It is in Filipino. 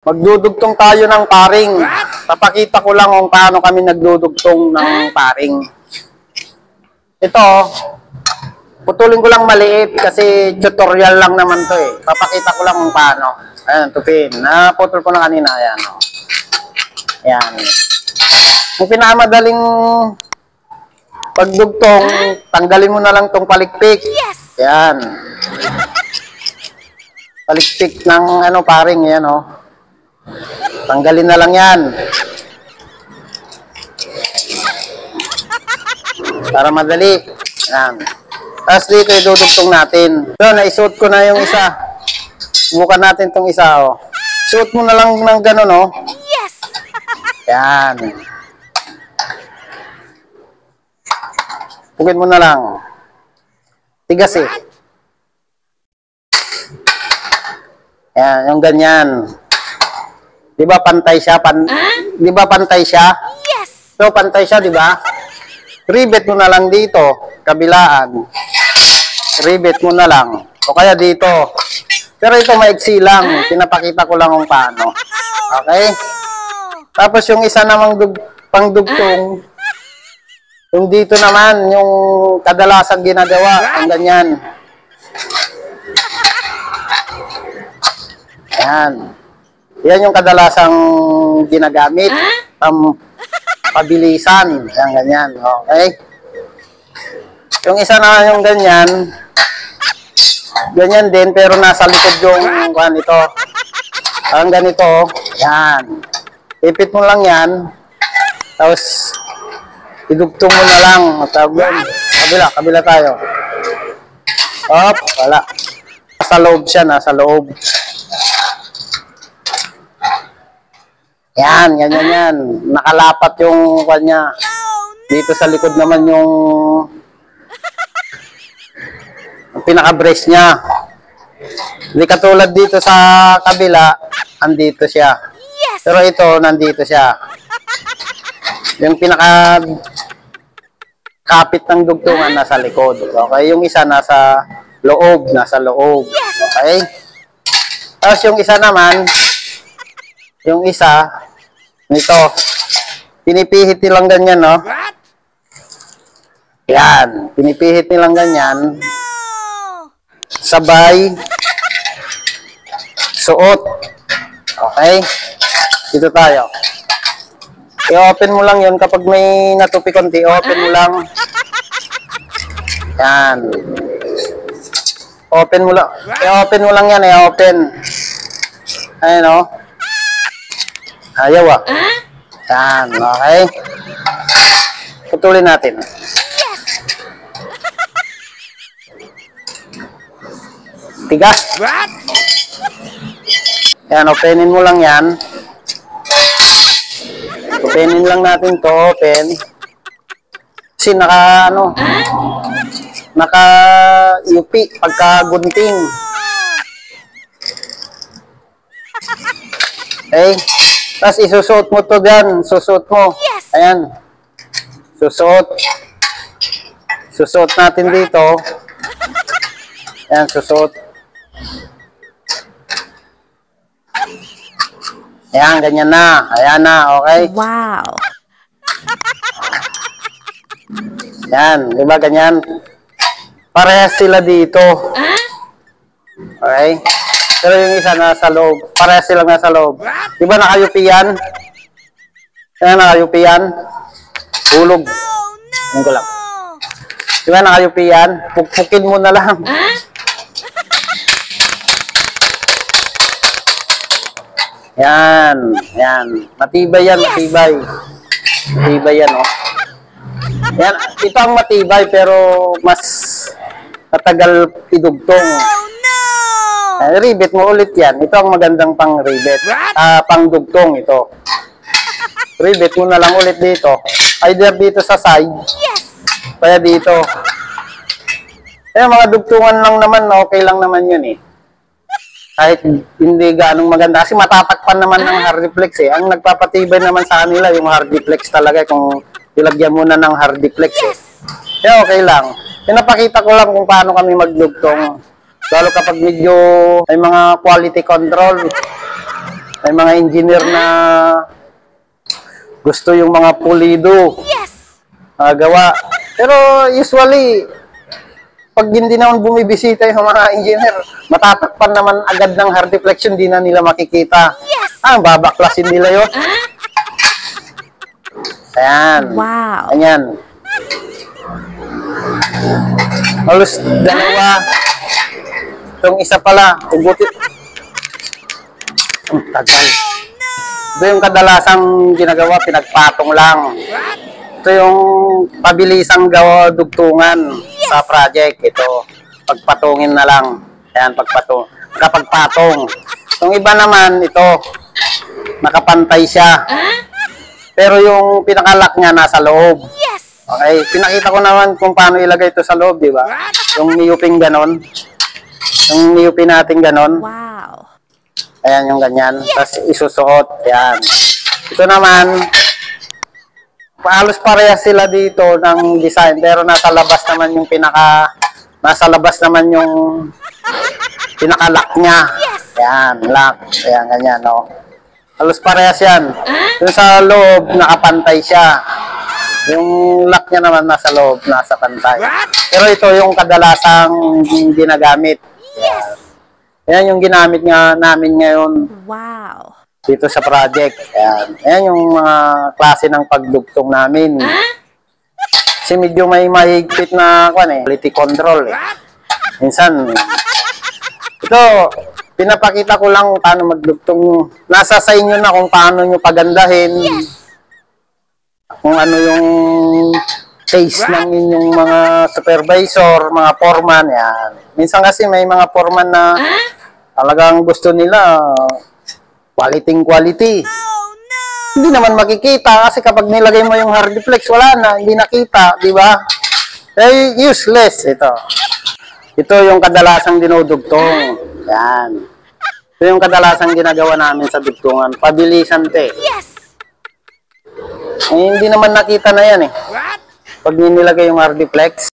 Magdudugtong tayo ng paring. Papakita ko lang kung paano kami nagdudugtong ng paring. Ito, putulin ko lang maliit kasi tutorial lang naman to eh. Papakita ko lang kung paano. Ayan, tupin. Naputol ko na kanina. Ayan. Ayan. Yung pinakamadaling pagdugtong, tanggalin mo na lang tong palikpik. Ayan. Palikpik ng paring. Ayan o. Tanggalin na lang yan. Para madali. Ayan. Tapos dito idudugtong natin. So, naisuot ko na yung isa. Subukan natin tong isa, oh. Suot mo na lang ng gano'n, oh. Yes! Ayan. Pugin mo na lang. Tigas eh. Ayan, yung ganyan. Di ba pantay siya? Di ba pantay siya? Yes! So, pantay siya, di ba? Rivet mo na lang dito. Kabilaan. Rivet mo na lang. O kaya dito. Pero ito maiksi lang. Pinapakita ko lang kung paano. Okay? Tapos yung isa namang pangdugtong, yung dito naman, yung kadalasang ginagawa, ang ganyan. Ayan. Yan yung kadalasang ginagamit. Pabilisan. Ayan, ganyan. Okay? Yung isa na yung ganyan, ganyan din, pero nasa likod yung ito. Ang ganito. Yan. Ipit mo lang yan. Tapos, idugtong mo na lang. Kabila tayo. Op, wala. Nasa loob siya, nasa loob. Yan, ganyan yan. Nakalapat yung kanya. Dito sa likod naman yung pinaka-brace niya. Hindi katulad dito sa kabila, andito siya. Pero ito, nandito siya. Yung pinaka-kapit ng dugtungan nasa likod. Okay? Yung isa nasa loob. Okay? Tapos yung isa naman, yung isa, nito, pinipihit nilang ganyan, no? Yan, pinipihit nilang ganyan. Sabay, suot. Okay? Dito tayo. I-open mo lang yun kapag may natupi konti. I-open mo lang. Yan. Open mo lang. I-open mo lang yan. I-open. Ayan, no? Ayaw ah. Yan, okay. Putulin natin. Tigas. Yan, openin mo lang yan. Openin lang natin to, open. Kasi naka-yupi pagka-gunting. Okay? Tapos isusuot mo to dyan. Susuot mo. Ayan. Susuot. Susuot natin dito. Ayan, susuot. Ayan, ganyan na. Ayan na, okay? Wow! Ayan, di ba ganyan? Parehas sila dito. Okay? Pero yung isa nasa loob. Parehas silang nasa loob. Di ba nakayupi yan? Ayan, nakayupi yan. Hulog. Yan ko lang. Di ba nakayupi yan? Pukpukin mo na lang. Yan. Yan. Matibay yan, matibay. Matibay yan, oh. Yan. Ito ang matibay pero mas matagal idugtong. Rivet mo ulit yan. Ito ang magandang pang-rivet. Pang-dugtong ito. Rivet mo na lang ulit dito. Either dito sa side. Kaya dito. Kaya mga dugtungan lang naman, okay lang naman yun eh. Kahit hindi ganong maganda. Kasi matatakpan naman ng hardiplex eh. Ang nagpapatibay naman sa kanila yung hardiplex talaga kung ilagyan mo na ng hardiplex eh. Kaya okay lang. Pinapakita ko lang kung paano kami magdugtong. Lalo kapag medyo may mga quality control. May mga engineer na gusto yung mga pulido. Gawa. Pero usually, pag hindi naman bumibisita yung mga engineer, matatakpan naman agad ng hard deflection, di na nila makikita. Babaklasin nila yun. Ayan. Wow. Ayan. Halos dalawa. Itong isa pala. Ubutit. Ang tagal. Ito yung kadalasang ginagawa, pinagpatong lang. Ito yung pabilisang gawa dugtungan sa project. Ito, pagpatungin na lang. Ayan, pagpatong. Kapagpatong. Yung iba naman, ito, nakapantay siya. Pero yung pinakalock niya nasa loob. Okay, pinakita ko naman kung paano ilagay ito sa loob, di ba? Yung niyuping ganon. Yung niyupin natin ganon. Wow. Ayan yung ganyan. Tapos isusuot. Ayan. Ito naman, halos parehas sila dito ng design. Pero nasa labas naman yung nasa labas naman yung pinaka-lock niya. Ayan, lock. Ayan, ganyan, no? Halos parehas yan. Yung sa loob, nakapantay siya. Yung lock niya naman nasa loob, nasa pantay. Pero ito yung kadalasang ginagamit. Ayan yung ginamit nga namin ngayon. Wow. Dito sa project. Ayan yung mga klase ng pagdugtong namin. Kasi medyo may mahigpit na quality control. Minsan, ito, pinapakita ko lang kung paano magdugtong. Nasa sa inyo na kung paano nyo pagandahin. Kung ano yung taste ng inyong mga supervisor, mga foreman, yan. Minsan kasi may mga foreman na talagang gusto nila quality. Hindi naman makikita kasi kapag nilagay mo yung hard deflex, wala na, hindi nakita, di ba? Eh, useless ito. Ito yung kadalasang dinudugtong. Yan. Ito yung kadalasang ginagawa namin sa dugtungan. Pabilisan, te. Eh, hindi naman nakita na yan eh. Pag nilagay yung hard deflex.